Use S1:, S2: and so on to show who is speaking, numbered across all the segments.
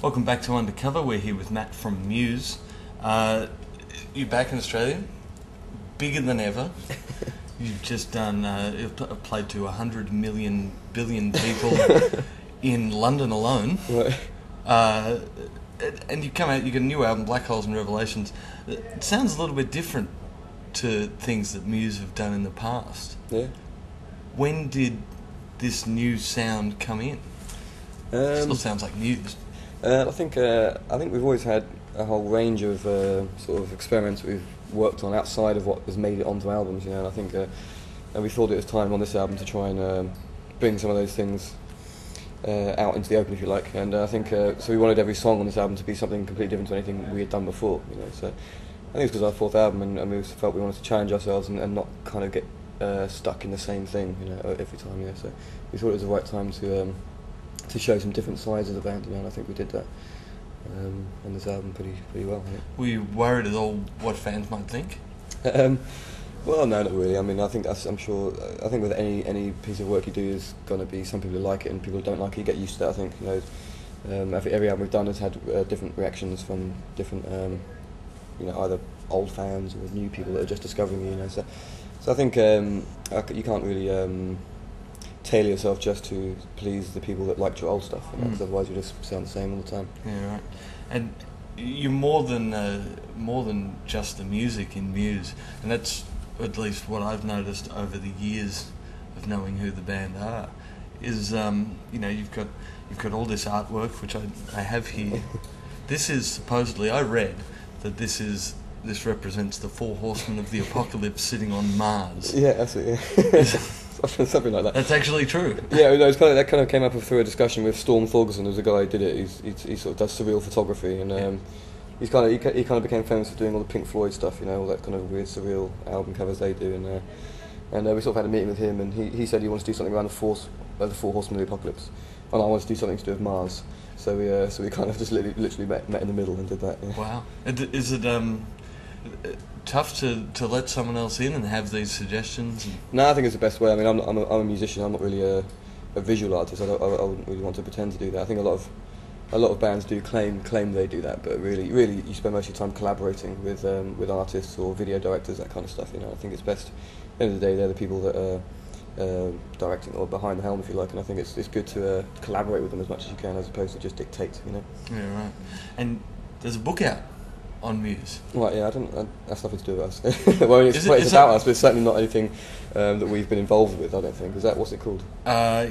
S1: Welcome back to Undercover. We're here with Matt from Muse. You're back in Australia, bigger than ever. You've just done you've played to 100 million billion people in London alone.
S2: Right.
S1: And you come out, you get a new album, Black Holes and Revelations. It sounds a little bit different to things that Muse have done in the past.
S2: Yeah.
S1: When did this new sound come in? Still sounds like Muse.
S2: I think we've always had a whole range of sort of experiments we've worked on outside of what has made it onto albums, you know. And I think and we thought it was time on this album to try and bring some of those things out into the open, if you like. And I think so we wanted every song on this album to be something completely different to anything we had done before, you know. So I think it's because our fourth album, and we felt we wanted to challenge ourselves and not kind of get stuck in the same thing, you know, every time, you know. So we thought it was the right time to show some different sides of the band, you know, and I think we did that on this album pretty well. Yeah.
S1: Were you worried at all what fans might think?
S2: Well, no, not really. I mean, I think with any piece of work you do, there's going to be some people who like it and people who don't like it. You get used to that. I think, you know, every album we've done has had different reactions from different, you know, either old fans or new people that are just discovering you know. So I think you can't really tailor yourself just to please the people that liked your old stuff, you know, 'cause otherwise you just sound the same all the time.
S1: Yeah, right. And you're more than just the music in Muse, and that's at least what I've noticed over the years of knowing who the band are. Is you know, you've got all this artwork which I have here. This is supposedly, I read that this represents the 4 horsemen of the apocalypse sitting on Mars.
S2: Yeah, absolutely. Yeah. Something like that.
S1: That's actually true.
S2: Yeah, no, that kind of came up through a discussion with Storm Thorgerson. There's a guy who did it. He sort of does surreal photography, and he kind of became famous for doing all the Pink Floyd stuff, you know, all that kind of weird surreal album covers they do, and we sort of had a meeting with him, and he said he wants to do something around the 4 horsemen of the apocalypse, and I wanted to do something to do with Mars. So we kind of just literally met in the middle and did that. Yeah.
S1: Wow. Is it tough to let someone else in and have these suggestions?
S2: No, I think it's the best way. I mean, I'm a musician. I'm not really a visual artist. I wouldn't really want to pretend to do that. I think a lot of bands do claim they do that, but really you spend most of your time collaborating with artists or video directors, that kind of stuff. You know, I think it's best. At the end of the day, they're the people that are directing or behind the helm, if you like. And I think it's good to collaborate with them as much as you can, as opposed to just dictate. You know.
S1: Yeah, right. And there's a book out on Muse.
S2: Right, yeah, that's nothing to do with us. Well, it's about us, but it's certainly not anything that we've been involved with, I don't think. What's it called?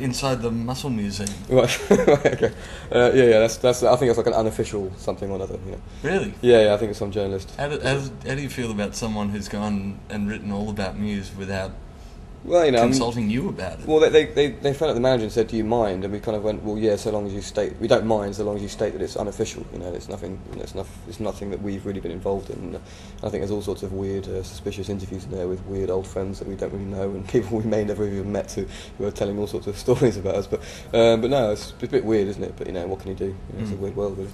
S1: Inside the Muscle Museum.
S2: Right, right, okay. Yeah, that's. I think it's like an unofficial something or another, you know.
S1: Really?
S2: Yeah, I think it's some journalist.
S1: How do you feel about someone who's gone and written all about Muse without consulting you about it?
S2: Well, they phoned up the manager and said, "Do you mind?" And we kind of went, "Well, yeah, so long as you state we don't mind, so long as you state that it's unofficial. You know, it's nothing. It's nothing that we've really been involved in." And I think there's all sorts of weird, suspicious interviews in there with weird old friends that we don't really know and people we may never even met who are telling all sorts of stories about us. But no, it's a bit weird, isn't it? But you know, what can you do? You know, it's a weird world, really.